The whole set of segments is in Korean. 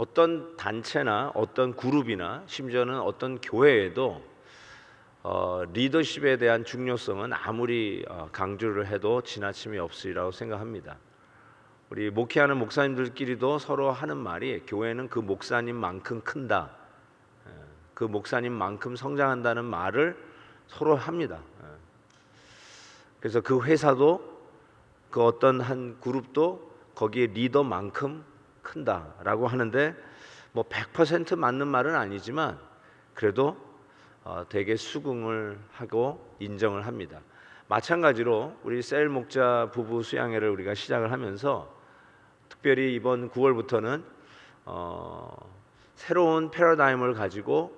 어떤 단체나 어떤 그룹이나 심지어는 어떤 교회에도 리더십에 대한 중요성은 아무리 강조를 해도 지나침이 없으리라고 생각합니다. 우리 목회하는 목사님들끼리도 서로 하는 말이 교회는 그 목사님만큼 큰다, 그 목사님만큼 성장한다는 말을 서로 합니다. 그래서 그 회사도 그 어떤 한 그룹도 거기에 리더만큼 큰다라고 하는데 뭐 100% 맞는 말은 아니지만 그래도 되게 수긍을 하고 인정을 합니다. 마찬가지로 우리 셀 목자 부부 수양회를 우리가 시작을 하면서 특별히 이번 9월부터는 새로운 패러다임을 가지고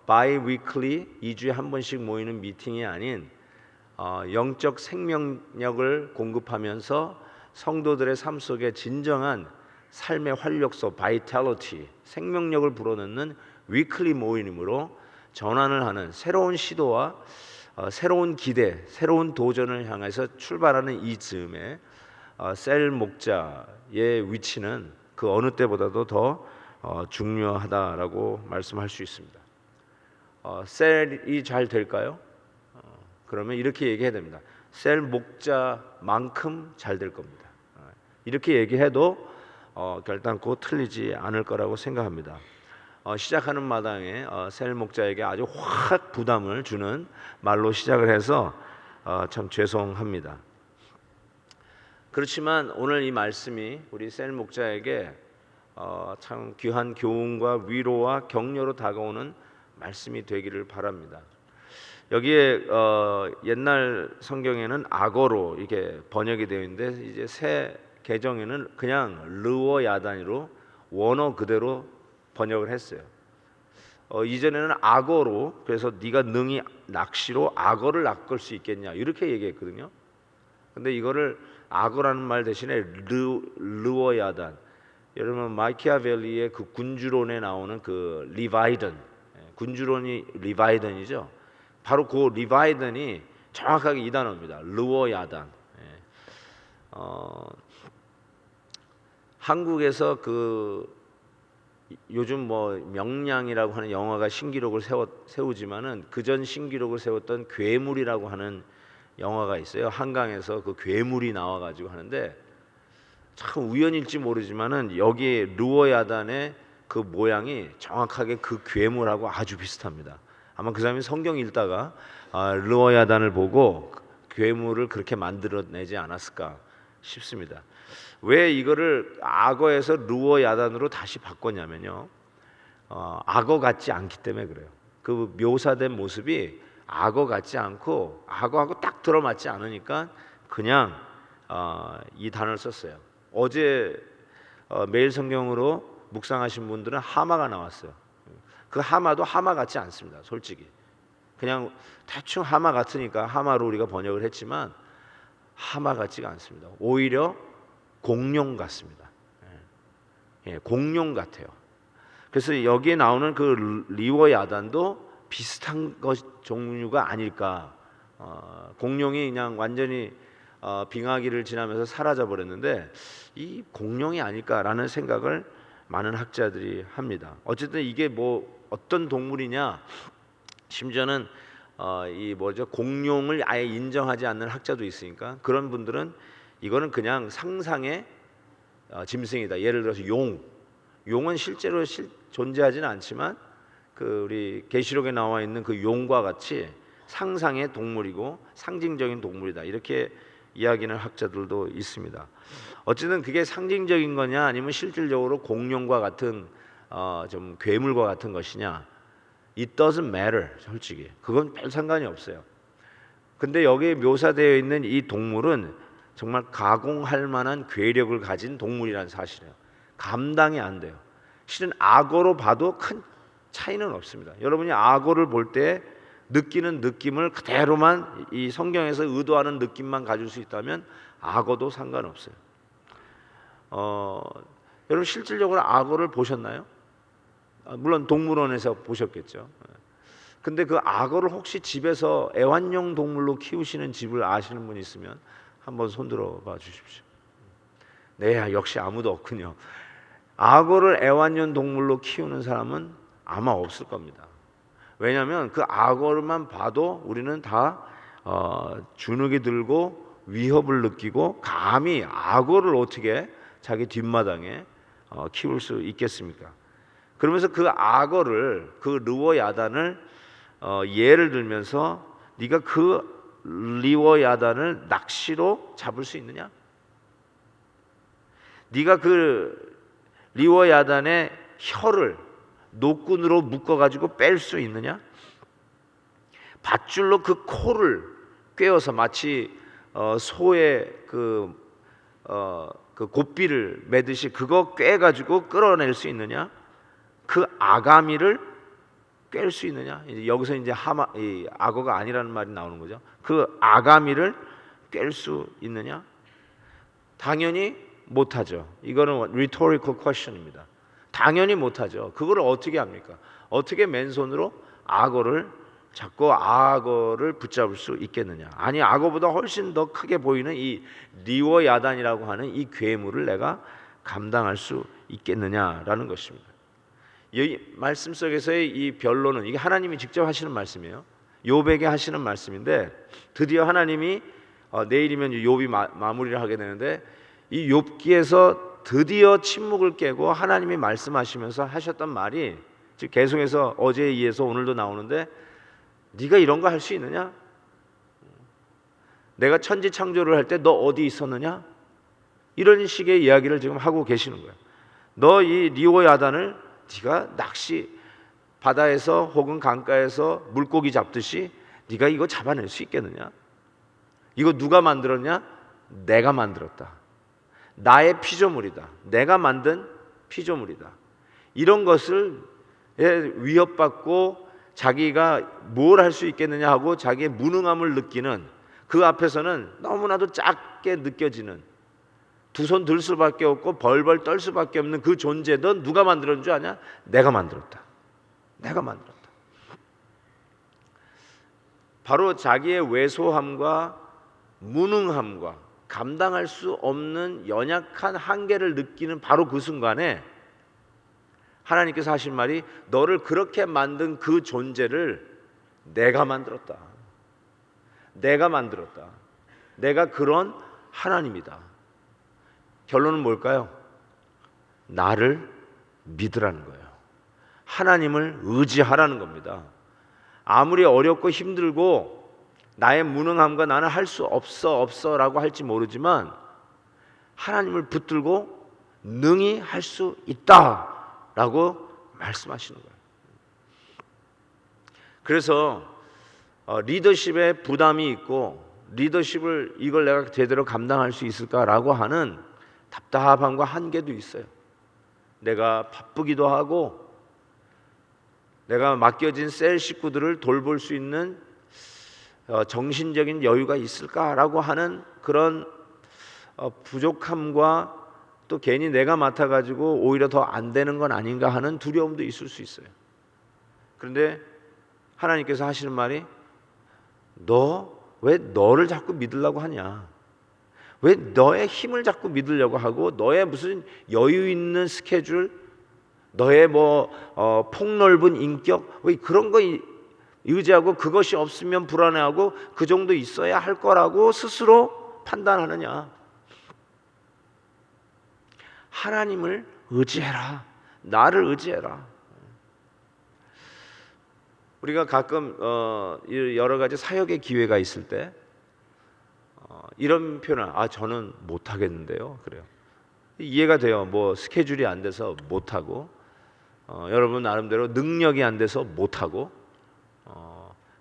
바이위클리 2주에 한 번씩 모이는 미팅이 아닌 영적 생명력을 공급하면서 성도들의 삶 속에 진정한 삶의 활력소 바이탈리티, 생명력을 불어넣는 위클리 모임으로 전환을 하는 새로운 시도와 새로운 기대, 새로운 도전을 향해서 출발하는 이 즈음에 셀 목자의 위치는 그 어느 때보다도 더 중요하다라고 말씀할 수 있습니다. 셀이 잘 될까요? 그러면 이렇게 얘기해야 됩니다. 셀 목자만큼 잘 될 겁니다. 이렇게 얘기해도 결단코 틀리지 않을 거라고 생각합니다. 시작하는 마당에 셀 목자에게 아주 확 부담을 주는 말로 시작을 해서 참 죄송합니다. 그렇지만 오늘 이 말씀이 우리 셀 목자에게 참 귀한 교훈과 위로와 격려로 다가오는 말씀이 되기를 바랍니다. 여기에 옛날 성경에는 악어로 이게 번역이 되어 있는데 이제 새 개정에는 그냥 르워 야단으로 원어 그대로 번역을 했어요. 이전에는 악어로, 그래서 네가 능히 낚시로 악어를 낚을 수 있겠냐 이렇게 얘기했거든요. 근데 이거를 악어라는 말 대신에 르워 야단. 여러분 마키아벨리의 그 군주론에 나오는 그 리바이던, 군주론이 리바이던이죠. 바로 그 리바이던이 정확하게 이 단어입니다. 르워 야단. 한국에서 그 요즘 뭐 명량이라고 하는 영화가 신기록을 세우지만은 그전 신기록을 세웠던 괴물이라고 하는 영화가 있어요. 한강에서 그 괴물이 나와가지고 하는데 참 우연일지 모르지만은 여기에 르워 야단의 그 모양이 정확하게 그 괴물하고 아주 비슷합니다. 아마 그 사람이 성경 읽다가 르워 야단을 보고 괴물을 그렇게 만들어내지 않았을까 싶습니다. 왜 이거를 악어에서 르워 야단으로 다시 바꿨냐면요, 악어 같지 않기 때문에 그래요. 그 묘사된 모습이 악어 같지 않고 악어하고 딱 들어맞지 않으니까 그냥 이 단어를 썼어요. 어제 매일 성경으로 묵상하신 분들은 하마가 나왔어요. 그 하마도 하마 같지 않습니다. 솔직히 그냥 대충 하마 같으니까 하마로 우리가 번역을 했지만 하마 같지가 않습니다. 오히려 공룡 같습니다. 공룡 같아요. 그래서 여기에 나오는 그 리워 야단도 비슷한 것 종류가 아닐까. 공룡이 그냥 완전히 빙하기를 지나면서 사라져 버렸는데 이 공룡이 아닐까라는 생각을 많은 학자들이 합니다. 어쨌든 이게 뭐 어떤 동물이냐, 심지어는 이 뭐죠, 공룡을 아예 인정하지 않는 학자도 있으니까 그런 분들은 이거는 그냥 상상의 짐승이다. 예를 들어서 용은 실제로 존재하지는 않지만 그 우리 계시록에 나와 있는 그 용과 같이 상상의 동물이고 상징적인 동물이다. 이렇게 이야기하는 학자들도 있습니다. 어쨌든 그게 상징적인 거냐 아니면 실질적으로 공룡과 같은 좀 괴물과 같은 것이냐, It doesn't matter. 솔직히 그건 별 상관이 없어요. 근데 여기에 묘사되어 있는 이 동물은 정말 가공할 만한 괴력을 가진 동물이라는 사실이에요. 감당이 안 돼요. 실은 악어로 봐도 큰 차이는 없습니다. 여러분이 악어를 볼 때 느끼는 느낌을 그대로만 이 성경에서 의도하는 느낌만 가질 수 있다면 악어도 상관없어요. 여러분 실질적으로 악어를 보셨나요? 물론 동물원에서 보셨겠죠. 근데 그 악어를 혹시 집에서 애완용 동물로 키우시는 집을 아시는 분 있으면 한번 손들어 봐 주십시오. 네, 역시 아무도 없군요. 악어를 애완용 동물로 키우는 사람은 아마 없을 겁니다. 왜냐하면 그 악어만 봐도 우리는 다 주눅이 들고 위협을 느끼고 감히 악어를 어떻게 자기 뒷마당에 키울 수 있겠습니까? 그러면서 그 악어를, 그 르워야단을 예를 들면서 네가 그 르워야단을 낚시로 잡을 수 있느냐? 네가 그 르워야단의 혀를 노끈으로 묶어가지고 뺄 수 있느냐? 밧줄로 그 코를 꿰어서 마치 소의 그 고삐를 매듯이 그거 꿰가지고 끌어낼 수 있느냐? 그 아가미를 꿰 수 있느냐? 이제 여기서 이제 이 악어가 아니라는 말이 나오는 거죠. 그 아가미를 꿰 수 있느냐? 당연히 못하죠. 이거는 rhetorical question입니다. 당연히 못하죠. 그걸 어떻게 합니까? 어떻게 맨손으로 악어를 잡고 악어를 붙잡을 수 있겠느냐? 아니, 악어보다 훨씬 더 크게 보이는 이 리워야단이라고 하는 이 괴물을 내가 감당할 수 있겠느냐라는 것입니다. 이 말씀 속에서의 이 변론은 이게 하나님이 직접 하시는 말씀이에요. 욥에게 하시는 말씀인데 드디어 하나님이 내일이면 욥이 마무리를 하게 되는데 이 욥기에서 드디어 침묵을 깨고 하나님이 말씀하시면서 하셨던 말이 즉 계속해서 어제에 이어서 오늘도 나오는데 네가 이런 거 할 수 있느냐? 내가 천지 창조를 할 때 너 어디 있었느냐? 이런 식의 이야기를 지금 하고 계시는 거예요. 너 이 리워야단을 네가 낚시 바다에서 혹은 강가에서 물고기 잡듯이 네가 이거 잡아낼 수 있겠느냐? 이거 누가 만들었냐? 내가 만들었다. 나의 피조물이다. 내가 만든 피조물이다. 이런 것을 위협받고 자기가 뭘 할 수 있겠느냐 하고 자기의 무능함을 느끼는 그 앞에서는 너무나도 작게 느껴지는 두 손 들 수밖에 없고 벌벌 떨 수밖에 없는 그 존재도 누가 만들었는 줄 아냐? 내가 만들었다. 내가 만들었다. 바로 자기의 왜소함과 무능함과 감당할 수 없는 연약한 한계를 느끼는 바로 그 순간에 하나님께서 하신 말이 너를 그렇게 만든 그 존재를 내가 만들었다. 내가 만들었다. 내가 그런 하나님이다. 결론은 뭘까요? 나를 믿으라는 거예요. 하나님을 의지하라는 겁니다. 아무리 어렵고 힘들고 나의 무능함과 나는 할 수 없어라고 할지 모르지만 하나님을 붙들고 능히 할 수 있다라고 말씀하시는 거예요. 그래서 리더십에 부담이 있고 리더십을 이걸 내가 제대로 감당할 수 있을까라고 하는 답답함과 한계도 있어요. 내가 바쁘기도 하고 내가 맡겨진 셀 식구들을 돌볼 수 있는 정신적인 여유가 있을까라고 하는 그런 부족함과 또 괜히 내가 맡아가지고 오히려 더 안 되는 건 아닌가 하는 두려움도 있을 수 있어요. 그런데 하나님께서 하시는 말이 너 왜 너를 자꾸 믿으려고 하냐? 왜 너의 힘을 자꾸 믿으려고 하고 너의 무슨 여유 있는 스케줄, 너의 폭넓은 인격, 왜 그런 거 의지하고 그것이 없으면 불안해하고 그 정도 있어야 할 거라고 스스로 판단하느냐? 하나님을 의지해라. 나를 의지해라. 우리가 가끔 여러 가지 사역의 기회가 있을 때 이런 표현을 저는 못하겠는데요. 그래요. 이해가 돼요. 뭐 스케줄이 안 돼서 못하고 여러분 나름대로 능력이 안 돼서 못하고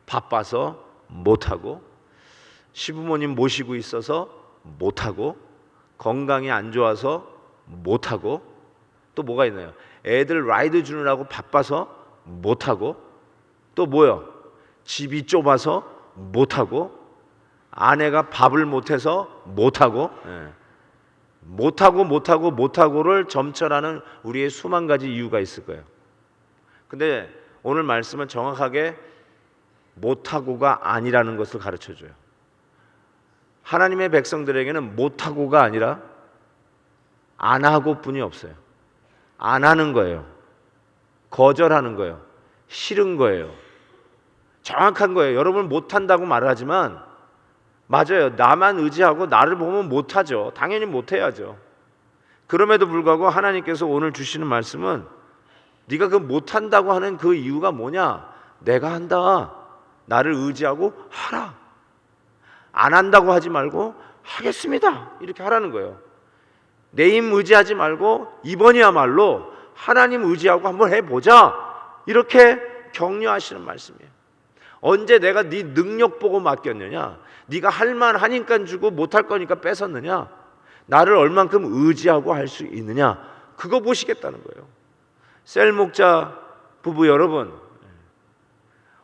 바빠서 못하고 시부모님 모시고 있어서 못하고 건강이 안 좋아서 못하고 또 뭐가 있나요? 애들 라이드 주느라고 바빠서 못하고 또 뭐요? 집이 좁아서 못하고 아내가 밥을 못해서 못하고 못하고를 점철하는 우리의 수만 가지 이유가 있을 거예요. 근데 오늘 말씀은 정확하게 못하고가 아니라는 것을 가르쳐줘요. 하나님의 백성들에게는 못하고가 아니라 안 하고뿐이 없어요. 안 하는 거예요. 거절하는 거예요. 싫은 거예요. 정확한 거예요. 여러분 못한다고 말하지만 맞아요. 나만 의지하고 나를 보면 못하죠. 당연히 못해야죠. 그럼에도 불구하고 하나님께서 오늘 주시는 말씀은 네가 그 못한다고 하는 그 이유가 뭐냐? 내가 한다. 나를 의지하고 하라. 안 한다고 하지 말고 하겠습니다. 이렇게 하라는 거예요. 내 힘 의지하지 말고 이번이야말로 하나님 의지하고 한번 해보자. 이렇게 격려하시는 말씀이에요. 언제 내가 네 능력 보고 맡겼느냐? 네가 할 만하니까 주고 못할 거니까 뺏었느냐? 나를 얼만큼 의지하고 할 수 있느냐? 그거 보시겠다는 거예요. 셀 목자 부부 여러분,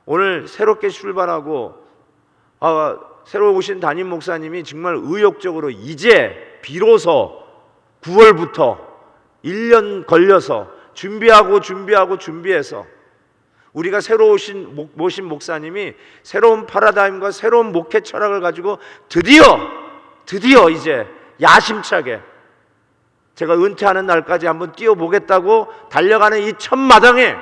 오늘 새롭게 출발하고 새로 오신 담임 목사님이 정말 의욕적으로 이제 비로소 9월부터 1년 걸려서 준비해서 우리가 새로 모신 목사님이 새로운 파라다임과 새로운 목회 철학을 가지고 드디어 이제 야심차게 제가 은퇴하는 날까지 한번 뛰어보겠다고 달려가는 이 첫 마당에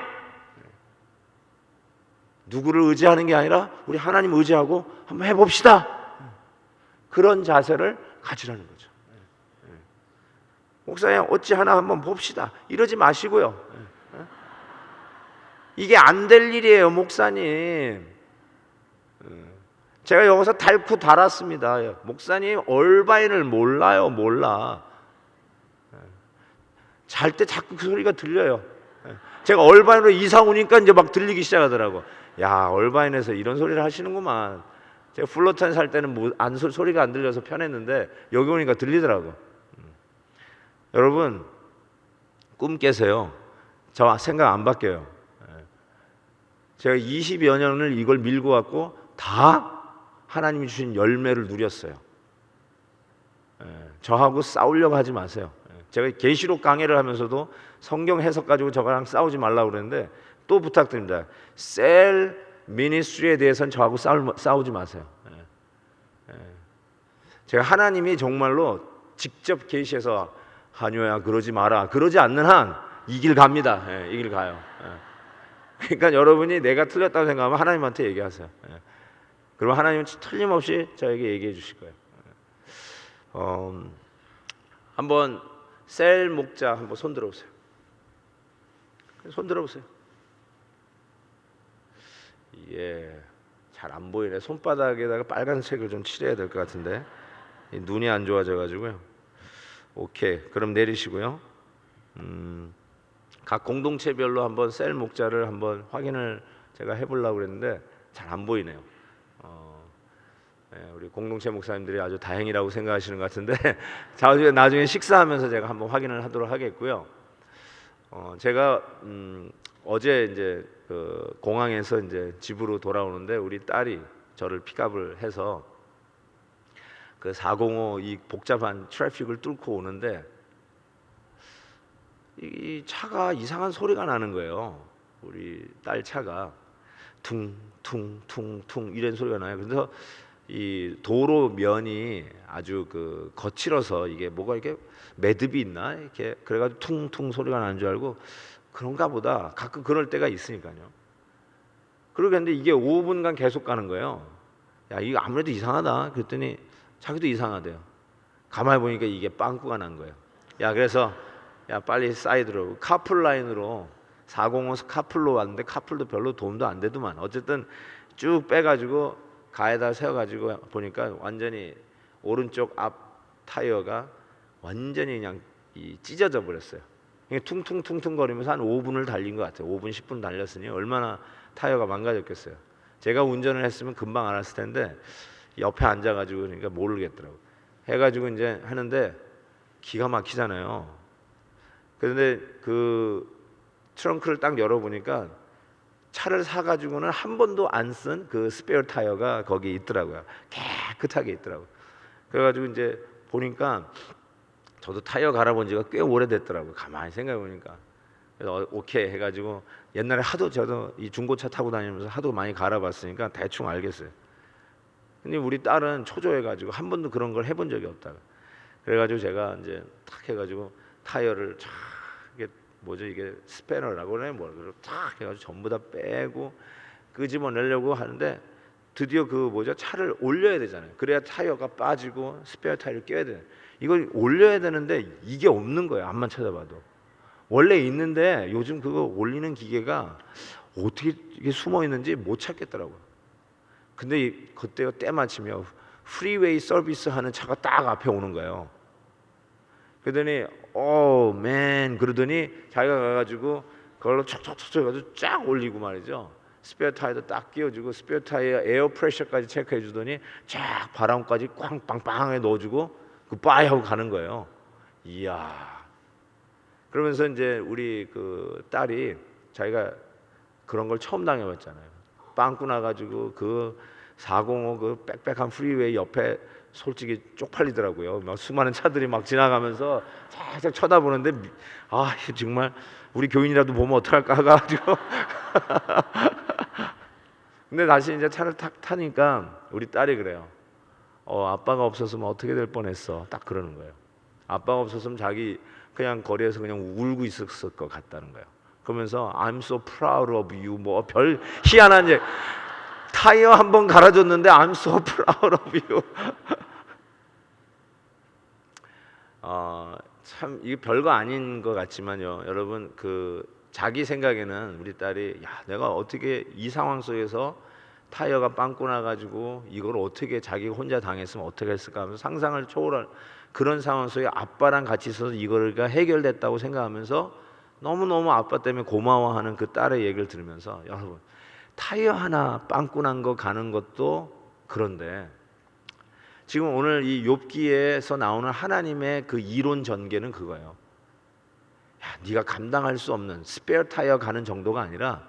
누구를 의지하는 게 아니라 우리 하나님 의지하고 한번 해봅시다. 그런 자세를 가지라는 거죠. 목사님 어찌 하나 한번 봅시다. 이러지 마시고요. 이게 안 될 일이에요, 목사님. 제가 여기서 달고 달았습니다. 목사님 얼바인을 몰라. 잘 때 자꾸 그 소리가 들려요. 제가 얼바인으로 이사 오니까 이제 막 들리기 시작하더라고. 야, 얼바인에서 이런 소리를 하시는구만. 제가 플로탄 살 때는 소리가 안 들려서 편했는데 여기 오니까 들리더라고. 여러분 꿈 깨세요. 저 생각 안 바뀌어요. 제가 20여 년을 이걸 밀고 왔고 다 하나님이 주신 열매를 누렸어요. 저하고 싸우려고 하지 마세요. 제가 계시록 강해를 하면서도 성경 해석 가지고 저랑 싸우지 말라고 그랬는데 또 부탁드립니다. 셀 미니스트리에 대해서는 저하고 싸우지 마세요. 제가 하나님이 정말로 직접 계시해서 한효야 그러지 마라 그러지 않는 한 이 길 갑니다. 이 길 가요. 그러니까 여러분이 내가 틀렸다고 생각하면 하나님한테 얘기하세요. 그러면 하나님은 틀림없이 저에게 얘기해 주실 거예요. 한번 셀 목자 한번 손 들어보세요. 손 들어보세요. 이게 잘 안 보이네. 손바닥에다가 빨간색을 좀 칠해야 될 것 같은데 눈이 안 좋아져 가지고요. 오케이, 그럼 내리시고요. 각 공동체별로 한번 셀 목자를 한번 확인을 제가 해보려고 그랬는데 잘 안 보이네요. 우리 공동체 목사님들이 아주 다행이라고 생각하시는 것 같은데 나중에 식사하면서 제가 한번 확인을 하도록 하겠고요. 제가 어제 이제 그 공항에서 이제 집으로 돌아오는데 우리 딸이 저를 픽업을 해서 그 405 이 복잡한 트래픽을 뚫고 오는데 이 차가 이상한 소리가 나는 거예요. 우리 딸 차가 퉁퉁퉁퉁 이런 소리가 나요. 그래서 이 도로 면이 아주 그 거칠어서 이게 뭐가 이렇게 매듭이 있나 이렇게 그래가지고 퉁퉁 소리가 나는 줄 알고 그런가 보다. 가끔 그럴 때가 있으니까요. 그러겠는데 이게 5분간 계속 가는 거예요. 야, 이거 아무래도 이상하다. 그랬더니 자기도 이상하대요. 가만히 보니까 이게 빵꾸가 난 거예요. 야, 그래서 야 빨리 사이드로 카풀 라인으로 405에서 카풀로 왔는데 카풀도 별로 도움도 안 되더만. 어쨌든 쭉 빼가지고 가에다 세워가지고 보니까 완전히 오른쪽 앞 타이어가 완전히 그냥 찢어져 버렸어요. 퉁퉁퉁퉁 거리면서 한 5분을 달린 것 같아요. 5분 10분 달렸으니 얼마나 타이어가 망가졌겠어요. 제가 운전을 했으면 금방 알았을 텐데 옆에 앉아가지고 그러니까 모르겠더라고. 해가지고 이제 하는데 기가 막히잖아요. 그런데 그 트렁크를 딱 열어보니까 차를 사가지고는 한 번도 안 쓴 그 스페어 타이어가 거기 있더라고요. 깨끗하게 있더라고요. 그래가지고 이제 보니까 저도 타이어 갈아본 지가 꽤 오래됐더라고요. 가만히 생각해보니까. 그래서 오케이 해가지고 옛날에 하도 저도 이 중고차 타고 다니면서 하도 많이 갈아봤으니까 대충 알겠어요. 근데 우리 딸은 초조해가지고 한 번도 그런 걸 해본 적이 없다가 그래가지고 제가 이제 탁 해가지고 타이어를 쫙 이렇게 뭐죠 이게 스패너라고 그래 뭐 탁 해가지고 전부 다 빼고 끄집어내려고 하는데 드디어 그 뭐죠 차를 올려야 되잖아요. 그래야 타이어가 빠지고 스페어 타이어를 껴야 돼. 이걸 올려야 되는데 이게 없는 거예요. 앞만 찾아봐도. 원래 있는데 요즘 그거 올리는 기계가 어떻게 이게 숨어 있는지 못 찾겠더라고요. 근데 그때가 때마침이요. 프리웨이 서비스 하는 차가 딱 앞에 오는 거예요. 그러더니 맨 그러더니 자기가 가가지고 그걸로 촉촉촉촉 해가지고 쫙 올리고 말이죠. 스페어 타이어도 딱 끼워주고 스페어 타이어 에어 프레셔까지 체크해 주더니 쫙 바람까지 꽝 빵빵하게 넣어주고 그 빠이 하고 가는 거예요. 이야. 그러면서 이제 우리 그 딸이 자기가 그런 걸 처음 당해봤잖아요. 빵꾸 나가지고 그 405 그 빽빽한 프리웨이 옆에 솔직히 쪽팔리더라고요. 막 수많은 차들이 막 지나가면서 살짝 쳐다보는데 정말 우리 교인이라도 보면 어떡할까 해가지고 근데 다시 이제 차를 탁 타니까 우리 딸이 그래요. 아빠가 없었으면 어떻게 될 뻔했어. 딱 그러는 거예요. 아빠가 없었으면 자기 그냥 거리에서 그냥 울고 있었을 것 같다는 거예요. 그러면서 I'm so proud of you 뭐 별 희한한 얘기. 타이어 한 번 갈아줬는데 I'm so proud of you. 참 이게 별거 아닌 것 같지만요. 여러분 그 자기 생각에는 우리 딸이 내가 어떻게 이 상황 속에서 타이어가 빵꾸 나가지고 이걸 어떻게 자기가 혼자 당했으면 어떻게 했을까 하면서 상상을 초월한 그런 상황 속에 아빠랑 같이 있어서 이거가 해결됐다고 생각하면서 너무너무 아빠 때문에 고마워하는 그 딸의 얘기를 들으면서 여러분 타이어 하나 빵꾸 난 거 가는 것도 그런데 지금 오늘 이 욥기에서 나오는 하나님의 그 이론 전개는 그거예요. 네가 감당할 수 없는 스페어 타이어 가는 정도가 아니라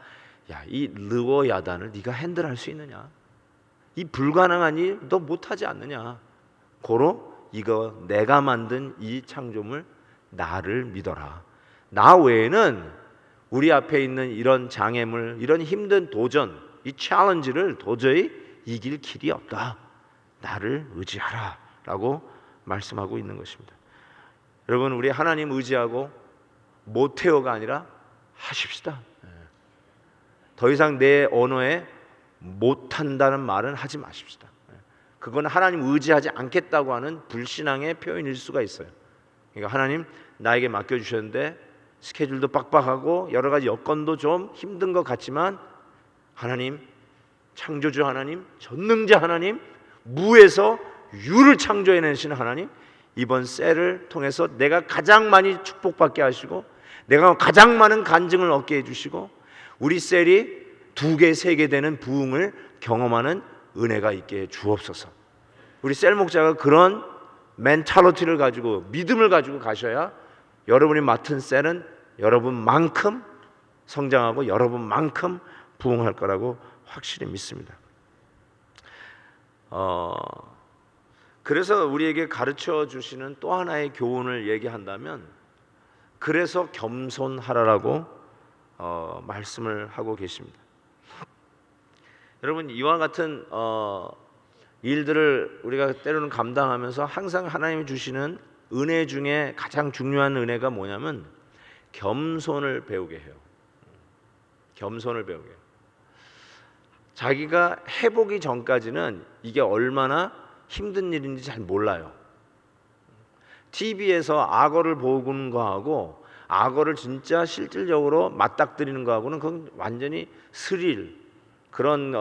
이 르워 야단을 네가 핸들할 수 있느냐? 이 불가능한 일 너 못하지 않느냐? 고로 이거 내가 만든 이 창조물 나를 믿어라. 나 외에는 우리 앞에 있는 이런 장애물, 이런 힘든 도전, 이 챌린지를 도저히 이길 길이 없다. 나를 의지하라 라고 말씀하고 있는 것입니다. 여러분 우리 하나님 의지하고 못해요가 아니라 하십시다. 더 이상 내 언어에 못한다는 말은 하지 마십시다. 그건 하나님 의지하지 않겠다고 하는 불신앙의 표현일 수가 있어요. 그러니까 하나님 나에게 맡겨주셨는데 스케줄도 빡빡하고 여러 가지 여건도 좀 힘든 것 같지만 하나님 창조주 하나님 전능자 하나님 무에서 유를 창조해내시는 하나님 이번 셀을 통해서 내가 가장 많이 축복받게 하시고 내가 가장 많은 간증을 얻게 해주시고 우리 셀이 2개, 3개 되는 부흥을 경험하는 은혜가 있게 해 주옵소서. 우리 셀 목자가 그런 멘탈리티를 가지고 믿음을 가지고 가셔야 여러분이 맡은 셀은 여러분만큼 성장하고 여러분만큼 부흥할 거라고 확실히 믿습니다. 그래서 우리에게 가르쳐 주시는 또 하나의 교훈을 얘기한다면 그래서 겸손하라라고 말씀을 하고 계십니다. 여러분 이와 같은 일들을 우리가 때로는 감당하면서 항상 하나님이 주시는 은혜 중에 가장 중요한 은혜가 뭐냐면 겸손을 배우게 해요. 겸손을 배우게 해요. 자기가 해보기 전까지는 이게 얼마나 힘든 일인지 잘 몰라요. TV에서 악어를 보는 거하고 악어를 진짜 실질적으로 맞닥뜨리는 거하고는 그건 완전히 스릴 그런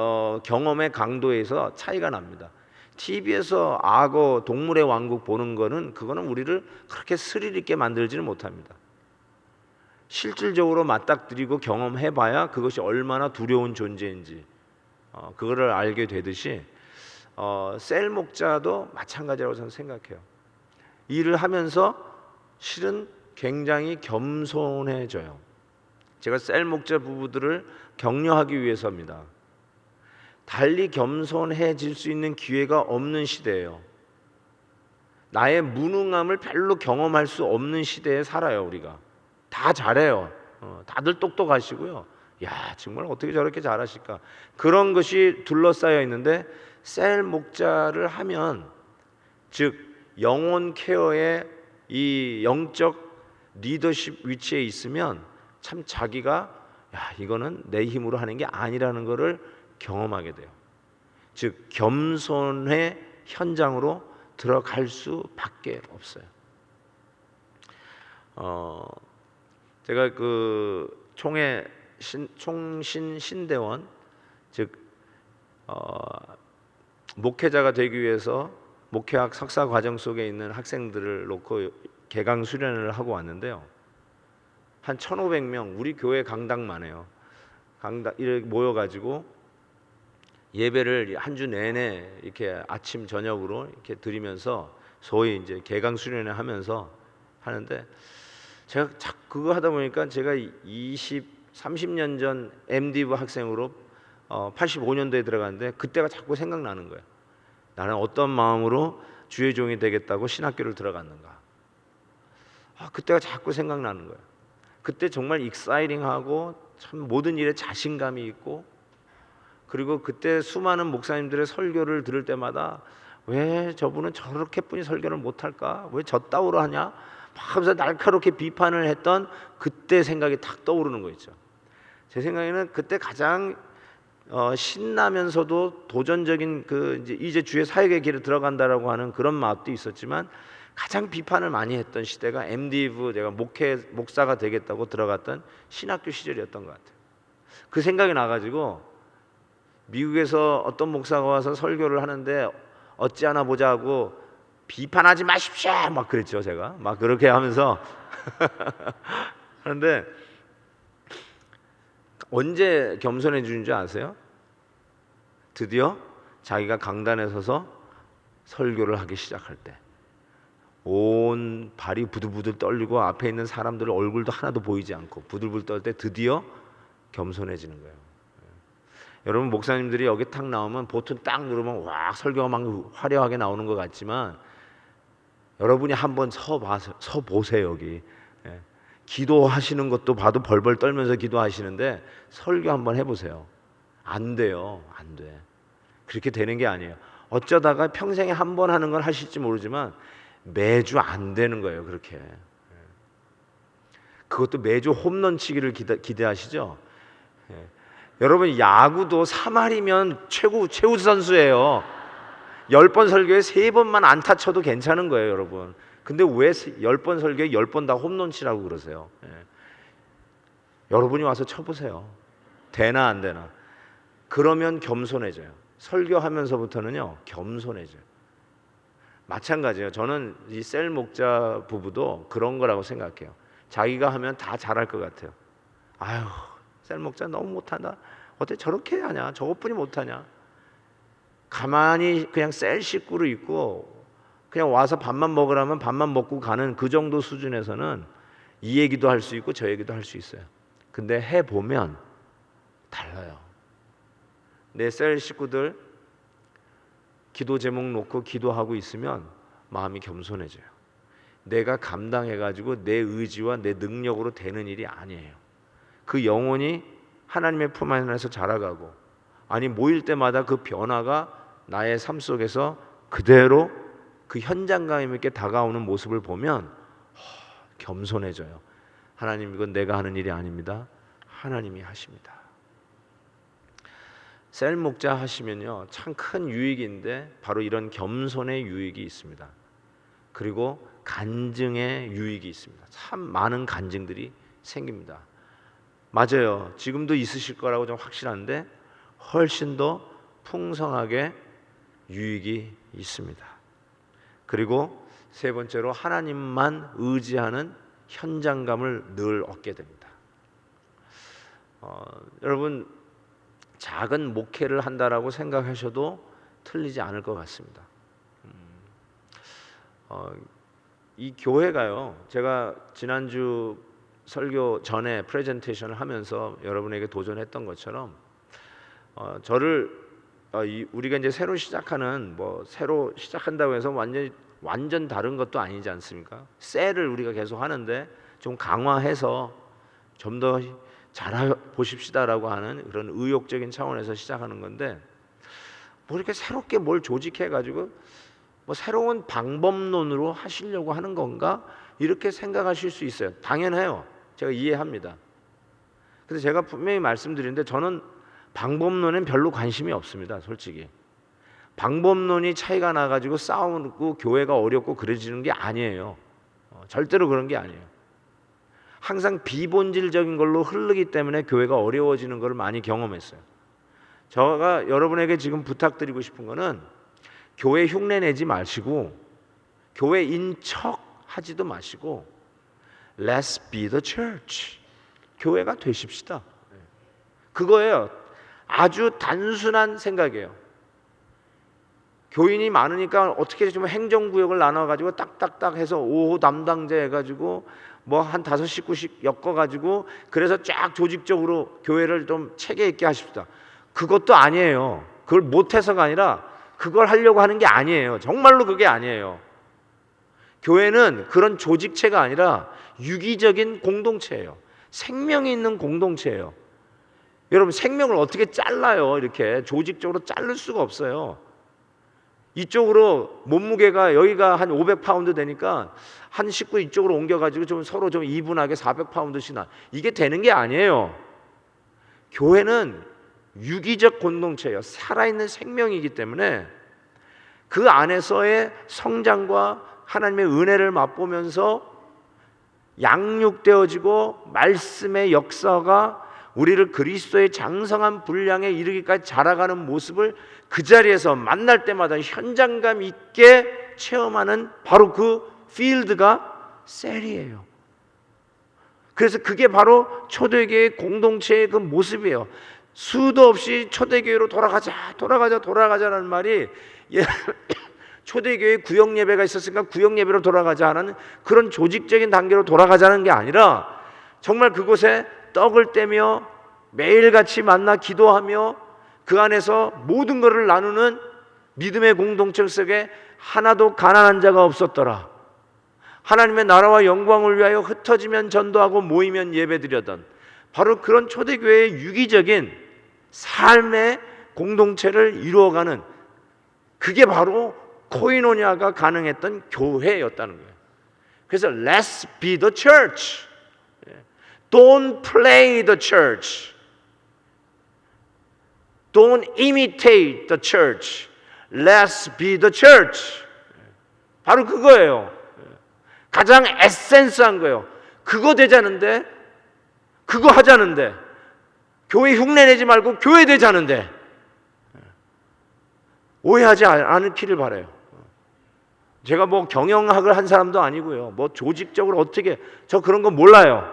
경험의 강도에서 차이가 납니다. TV에서 악어 동물의 왕국 보는 거는 그거는 우리를 그렇게 스릴 있게 만들지는 못합니다. 실질적으로 맞닥뜨리고 경험해봐야 그것이 얼마나 두려운 존재인지 그거를 알게 되듯이 셀 목자도 마찬가지라고 저는 생각해요. 일을 하면서 실은 굉장히 겸손해져요. 제가 셀 목자 부부들을 격려하기 위해서입니다. 달리 겸손해질 수 있는 기회가 없는 시대예요. 나의 무능함을 별로 경험할 수 없는 시대에 살아요. 우리가 다 잘해요. 다들 똑똑하시고요. 야 정말 어떻게 저렇게 잘하실까 그런 것이 둘러싸여 있는데 셀 목자를 하면 즉 영혼 케어의 이 영적 리더십 위치에 있으면 참 자기가 이거는 내 힘으로 하는 게 아니라는 것을 경험하게 돼요. 즉 겸손의 현장으로 들어갈 수밖에 없어요. 제가 그 총신 신대원, 즉 목회자가 되기 위해서 목회학 석사 과정 속에 있는 학생들을 놓고 개강 수련을 하고 왔는데요. 한 1,500명, 우리 교회 강당만 해요. 강당 이렇게 모여가지고 예배를 한 주 내내 이렇게 아침 저녁으로 이렇게 드리면서 소위 이제 개강 수련을 하면서 하는데, 제가 그거 하다 보니까 제가 30년 전 MDiv 학생으로 85년도에 들어갔는데 그때가 자꾸 생각나는 거예요. 나는 어떤 마음으로 주의 종이 되겠다고 신학교를 들어갔는가. 그때가 자꾸 생각나는 거예요. 그때 정말 익사이팅하고 참 모든 일에 자신감이 있고, 그리고 그때 수많은 목사님들의 설교를 들을 때마다 왜 저분은 저렇게뿐이 설교를 못할까? 왜 저 따위로 하냐? 막 하면서 날카롭게 비판을 했던 그때 생각이 탁 떠오르는 거 있죠. 제 생각에는 그때 가장 신나면서도 도전적인 그 이제 주의 사역의 길에 들어간다라고 하는 그런 마음도 있었지만, 가장 비판을 많이 했던 시대가 MDiv, 내가 목사가 되겠다고 들어갔던 신학교 시절이었던 것 같아요. 그 생각이 나가지고 미국에서 어떤 목사가 와서 설교를 하는데 어찌하나 보자 하고 비판하지 마십시오 막 그랬죠. 제가 막 그렇게 하면서 하는데, 언제 겸손해지는 줄 아세요? 드디어 자기가 강단에 서서 설교를 하기 시작할 때 온 발이 부들부들 떨리고 앞에 있는 사람들 얼굴도 하나도 보이지 않고 부들부들 떨 때 드디어 겸손해지는 거예요. 여러분, 목사님들이 여기 탁 나오면 보통 딱 누르면 와 설교가 막 화려하게 나오는 것 같지만, 여러분이 한번 서 보세요. 여기 기도하시는 것도 봐도 벌벌 떨면서 기도하시는데 설교 한번 해보세요. 안 돼요. 안 돼. 그렇게 되는 게 아니에요. 어쩌다가 평생에 한 번 하는 건 하실지 모르지만 매주 안 되는 거예요. 그렇게. 그것도 매주 홈런 치기를 기대하시죠? 여러분, 야구도 3할이면 최우 선수예요. 10번 설교에 3번만 안타 쳐도 괜찮은 거예요, 여러분. 근데 왜 10번 설교에 10번 다 홈런 치라고 그러세요? 여러분이 와서 쳐보세요. 되나 안 되나. 그러면 겸손해져요. 설교하면서부터는요, 겸손해져요. 마찬가지예요. 저는 이 셀 목자 부부도 그런 거라고 생각해요. 자기가 하면 다 잘할 것 같아요. 아유, 셀 목자 너무 못한다. 어떻게 저렇게 하냐? 저것뿐이 못하냐? 가만히 그냥 셀 식구로 있고 그냥 와서 밥만 먹으라면 밥만 먹고 가는 그 정도 수준에서는 이 얘기도 할 수 있고 저 얘기도 할 수 있어요. 근데 해보면 달라요. 내 셀 식구들 기도 제목 놓고 기도하고 있으면 마음이 겸손해져요. 내가 감당해가지고 내 의지와 내 능력으로 되는 일이 아니에요. 그 영혼이 하나님의 품 안에서 자라가고, 아니 모일 때마다 그 변화가 나의 삶 속에서 그대로 그 현장감 있게 다가오는 모습을 보면 겸손해져요. 하나님, 이건 내가 하는 일이 아닙니다. 하나님이 하십니다. 셀 목자 하시면요, 참 큰 유익인데 바로 이런 겸손의 유익이 있습니다. 그리고 간증의 유익이 있습니다. 참 많은 간증들이 생깁니다. 맞아요. 지금도 있으실 거라고 좀 확실한데 훨씬 더 풍성하게 유익이 있습니다. 그리고 세 번째로 하나님만 의지하는 현장감을 늘 얻게 됩니다. 여러분, 작은 목회를 한다라고 생각하셔도 틀리지 않을 것 같습니다. 이 교회가요, 제가 지난주 설교 전에 프레젠테이션을 하면서 여러분에게 도전했던 것처럼 우리가 이제 새로 시작하는, 새로 시작한다고 해서 완전 다른 것도 아니지 않습니까? 셀을 우리가 계속 하는데 좀 강화해서 좀 더 잘해 보십시다라고 하는 그런 의욕적인 차원에서 시작하는 건데, 이렇게 새롭게 뭘 조직해 가지고 새로운 방법론으로 하시려고 하는 건가? 이렇게 생각하실 수 있어요. 당연해요. 제가 이해합니다. 근데 제가 분명히 말씀드리는데 저는 방법론엔 별로 관심이 없습니다. 솔직히 방법론이 차이가 나가지고 싸우고 교회가 어렵고 그래지는 게 아니에요. 절대로 그런 게 아니에요. 항상 비본질적인 걸로 흐르기 때문에 교회가 어려워지는 걸 많이 경험했어요. 제가 여러분에게 지금 부탁드리고 싶은 거는 교회 흉내 내지 마시고 교회인 척 하지도 마시고 Let's be the church. 교회가 되십시다. 그거예요. 아주 단순한 생각이에요. 교인이 많으니까 어떻게 좀 행정구역을 나눠가지고 딱딱딱 해서 5호 담당자 해가지고 뭐 한 5식구씩 엮어가지고 그래서 쫙 조직적으로 교회를 좀 체계 있게 하십시다. 그것도 아니에요. 그걸 못해서가 아니라 그걸 하려고 하는 게 아니에요. 정말로 그게 아니에요. 교회는 그런 조직체가 아니라 유기적인 공동체예요. 생명이 있는 공동체예요. 여러분 생명을 어떻게 잘라요? 이렇게 조직적으로 자를 수가 없어요. 이쪽으로 몸무게가 여기가 한 500파운드 되니까 한 식구 이쪽으로 옮겨가지고 좀 서로 좀 이분하게 400파운드씩 이게 되는 게 아니에요. 교회는 유기적 공동체예요. 살아있는 생명이기 때문에 그 안에서의 성장과 하나님의 은혜를 맛보면서 양육되어지고 말씀의 역사가 우리를 그리스도의 장성한 분량에 이르기까지 자라가는 모습을 그 자리에서 만날 때마다 현장감 있게 체험하는 바로 그 필드가 셀이에요. 그래서 그게 바로 초대교회의 공동체의 그 모습이에요. 수도 없이 초대교회로 돌아가자라는 말이 초대교회 구역 예배가 있었으니까 구역 예배로 돌아가자 하는 그런 조직적인 단계로 돌아가자는 게 아니라 정말 그곳에 떡을 떼며 매일같이 만나 기도하며 그 안에서 모든 것을 나누는 믿음의 공동체 속에 하나도 가난한 자가 없었더라. 하나님의 나라와 영광을 위하여 흩어지면 전도하고 모이면 예배드렸던 바로 그런 초대교회의 유기적인 삶의 공동체를 이루어가는 그게 바로 코이노니아가 가능했던 교회였다는 거예요. 그래서 Let's be the church. Don't play the church. Don't imitate the church. Let's be the church. 바로 그거예요. 가장 에센스한 거예요. 그거 되자는데, 그거 하자는데, 교회 흉내내지 말고 교회 되자는데 오해하지 않기를 바라요. 제가 뭐 경영학을 한 사람도 아니고요. 뭐 조직적으로 어떻게 저 그런 거 몰라요.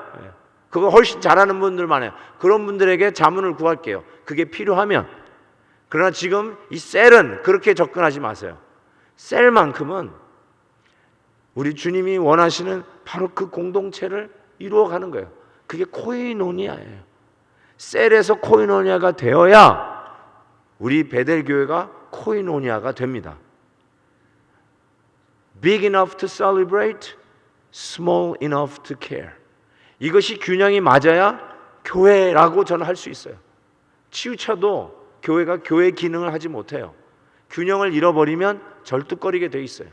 그거 훨씬 잘하는 분들만 해요. 그런 분들에게 자문을 구할게요. 그게 필요하면. 그러나 지금 이 셀은 그렇게 접근하지 마세요. 셀만큼은 우리 주님이 원하시는 바로 그 공동체를 이루어가는 거예요. 그게 코이노니아예요. 셀에서 코이노니아가 되어야 우리 베델교회가 코이노니아가 됩니다. Big enough to celebrate, small enough to care. 이것이 균형이 맞아야 교회라고 저는 할 수 있어요. 치우쳐도 교회가 교회 기능을 하지 못해요. 균형을 잃어버리면 절뚝거리게 돼 있어요.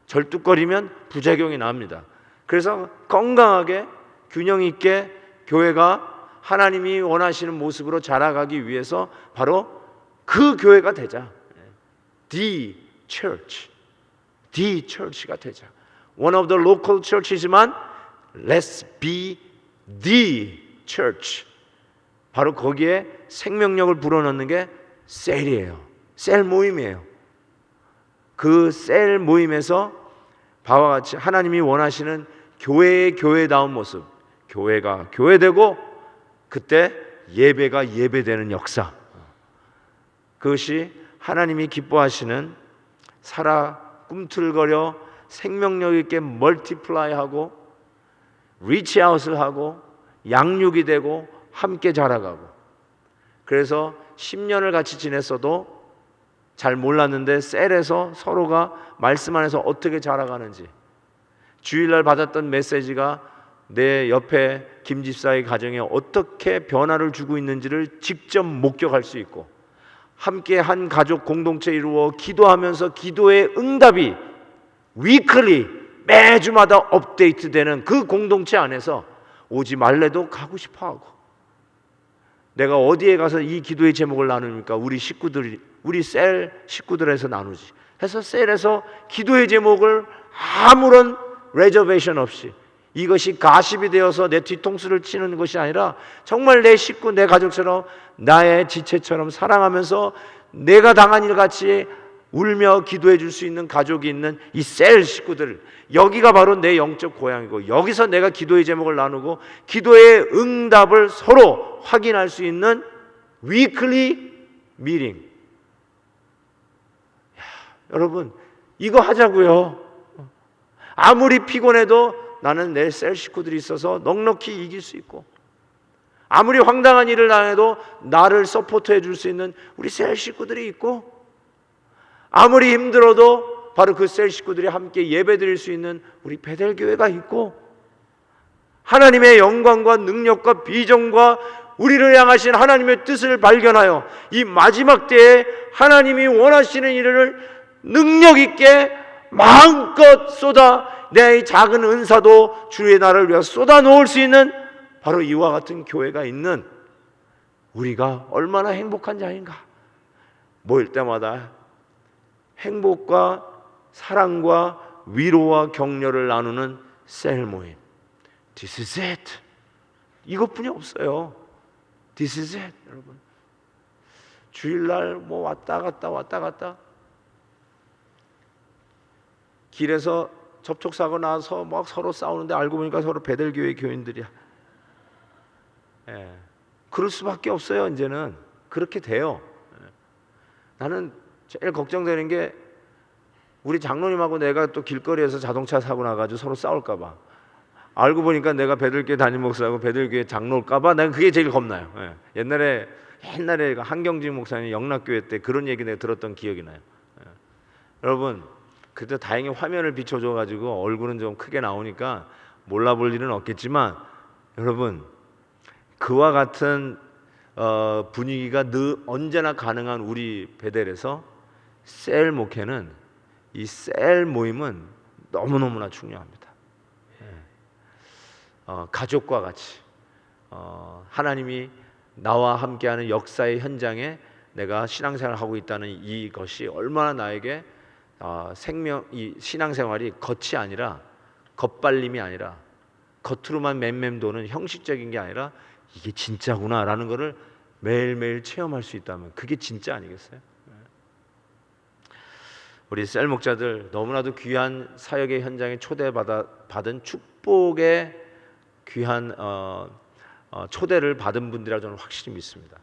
절뚝거리면 부작용이 납니다. 그래서 건강하게 균형 있게 교회가 하나님이 원하시는 모습으로 자라가기 위해서 바로 그 교회가 되자. The church. The church가 되자. One of the local church이지만 Let's be the church. 바로 거기에 생명력을 불어넣는 게 셀이에요. 셀 모임이에요. 그 셀 모임에서 바와 같이 하나님이 원하시는 교회의 교회다운 모습, 교회가 교회되고 그때 예배가 예배되는 역사, 그것이 하나님이 기뻐하시는 살아 꿈틀거려 생명력 있게 멀티플라이하고 리치아웃을 하고 양육이 되고 함께 자라가고. 그래서 10년을 같이 지냈어도 잘 몰랐는데 셀에서 서로가 말씀 안에서 어떻게 자라가는지, 주일날 받았던 메시지가 내 옆에 김 집사의 가정에 어떻게 변화를 주고 있는지를 직접 목격할 수 있고, 함께 한 가족 공동체 이루어 기도하면서 기도의 응답이 위클리 매주마다 업데이트되는 그 공동체 안에서 오지 말래도 가고 싶어하고, 내가 어디에 가서 이 기도의 제목을 나눕니까? 우리 셀 식구들에서 나누지 해서 셀에서 기도의 제목을 아무런 레저베이션 없이, 이것이 가십이 되어서 내 뒤통수를 치는 것이 아니라 정말 내 식구, 내 가족처럼, 나의 지체처럼 사랑하면서 내가 당한 일같이 울며 기도해 줄 수 있는 가족이 있는 이 셀 식구들, 여기가 바로 내 영적 고향이고, 여기서 내가 기도의 제목을 나누고 기도의 응답을 서로 확인할 수 있는 위클리 미팅. 여러분, 이거 하자고요. 아무리 피곤해도 나는 내 셀 식구들이 있어서 넉넉히 이길 수 있고, 아무리 황당한 일을 당해도 나를 서포트해 줄 수 있는 우리 셀 식구들이 있고, 아무리 힘들어도 바로 그 셀 식구들이 함께 예배드릴 수 있는 우리 베델교회가 있고, 하나님의 영광과 능력과 비전과 우리를 향하신 하나님의 뜻을 발견하여 이 마지막 때에 하나님이 원하시는 일을 능력 있게 마음껏 쏟아, 내 작은 은사도 주의 나라를 위해 쏟아 놓을 수 있는 바로 이와 같은 교회가 있는 우리가 얼마나 행복한 자인가. 모일 때마다 행복과 사랑과 위로와 격려를 나누는 셀 모임. This is it. 이것뿐이 없어요. This is it, 여러분. 주일날 뭐 왔다 갔다 길에서 접촉사고 나서 막 서로 싸우는데 알고 보니까 서로 베델교회 교인들이야. 그럴 수밖에 없어요. 이제는 그렇게 돼요. 나는 제일 걱정되는 게 우리 장로님하고 내가 또 길거리에서 자동차 사고 나가지고 서로 싸울까봐. 알고 보니까 내가 베들교회 담임 목사하고 베들교회 장로일까봐 난 그게 제일 겁나요. 옛날에 한경직 목사님 영락교회 때 그런 얘기 내가 들었던 기억이 나요. 여러분, 그때 다행히 화면을 비춰줘가지고 얼굴은 좀 크게 나오니까 몰라볼 일은 없겠지만, 여러분, 그와 같은 분위기가 언제나 가능한 우리 베델에서 셀 목회는, 이 셀 모임은 너무너무나 중요합니다. 가족과 같이 하나님이 나와 함께하는 역사의 현장에 내가 신앙생활을 하고 있다는 이것이 얼마나 나에게 이 신앙생활이 겉이 아니라, 겉발림이 아니라, 겉으로만 맴맴도는 형식적인 게 아니라 이게 진짜구나라는 것을 매일매일 체험할 수 있다면 그게 진짜 아니겠어요? 우리 셀 목자들 너무나도 귀한 사역의 현장에 초대받은 축복의 귀한 초대를 받은 분들이라 저는 확실히 믿습니다.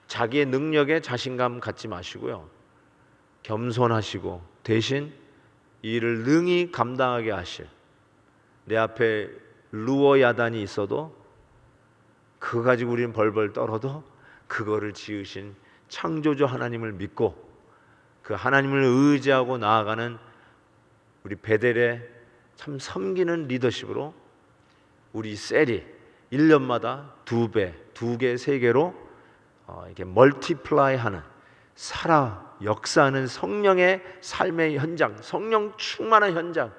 자기의 능력에 자신감 갖지 마시고요, 겸손하시고 대신 이 일을 능히 감당하게 하실, 내 앞에 루어 야단이 있어도 그거 가지고 우리는 벌벌 떨어도 그거를 지으신 창조주 하나님을 믿고 그 하나님을 의지하고 나아가는 우리 베델의 참 섬기는 리더십으로 우리 셀이 1년마다 2배, 2개, 3개로 이렇게 멀티플라이하는, 역사하는 성령의 삶의 현장, 성령 충만한 현장,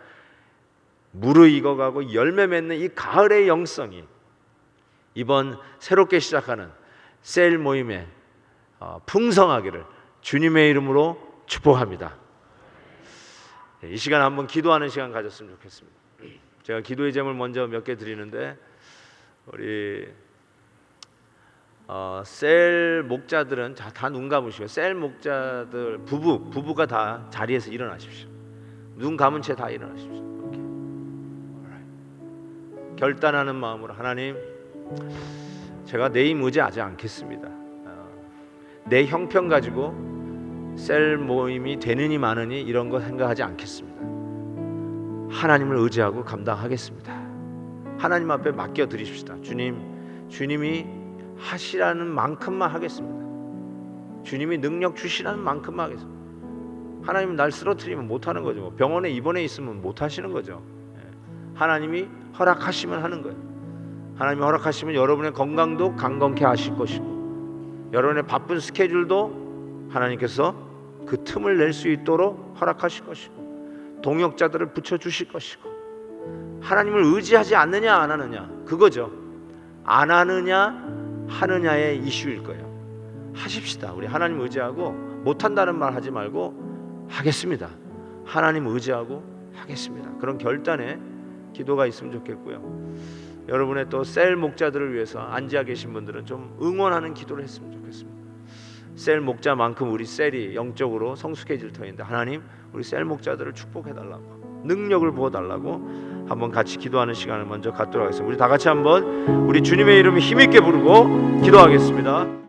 무르익어가고 열매 맺는 이 가을의 영성이 이번 새롭게 시작하는 셀 모임에 풍성하기를 주님의 이름으로 축복합니다. 이 시간 한번 기도하는 시간 가졌으면 좋겠습니다. 제가 기도의 제목을 먼저 몇 개 드리는데, 우리 셀 목자들은 다 눈 감으시고, 셀 목자들 부부가 다 자리에서 일어나십시오. 눈 감은 채 다 일어나십시오. 이렇게. 결단하는 마음으로, 하나님, 제가 내 힘 의지하지 않겠습니다. 내 형편 가지고 셀 모임이 되느니 마느니 이런 거 생각하지 않겠습니다. 하나님을 의지하고 감당하겠습니다. 하나님 앞에 맡겨 드리십시다. 주님이 하시라는 만큼만 하겠습니다. 주님이 능력 주시라는 만큼만 하겠습니다. 하나님 날 쓰러뜨리면 못하는 거죠. 병원에 입원해 있으면 못하시는 거죠. 하나님이 허락하시면 하는 거예요. 하나님이 허락하시면 여러분의 건강도 강건케 하실 것이고, 여러분의 바쁜 스케줄도 하나님께서 그 틈을 낼 수 있도록 허락하실 것이고, 동역자들을 붙여 주실 것이고, 하나님을 의지하지 않느냐 안 하느냐, 그거죠. 안 하느냐 하느냐의 이슈일 거예요. 하십시다. 우리 하나님 의지하고, 못한다는 말 하지 말고 하겠습니다. 하나님 의지하고 하겠습니다. 그런 결단의 기도가 있으면 좋겠고요. 여러분의 또 셀 목자들을 위해서 앉아 계신 분들은 좀 응원하는 기도를 했으면 좋겠습니다. 셀 목자만큼 우리 셀이 영적으로 성숙해질 터인데, 하나님 우리 셀 목자들을 축복해달라고, 능력을 부어달라고 한번 같이 기도하는 시간을 먼저 갖도록 하겠습니다. 우리 다 같이 한번 우리 주님의 이름을 힘있게 부르고 기도하겠습니다.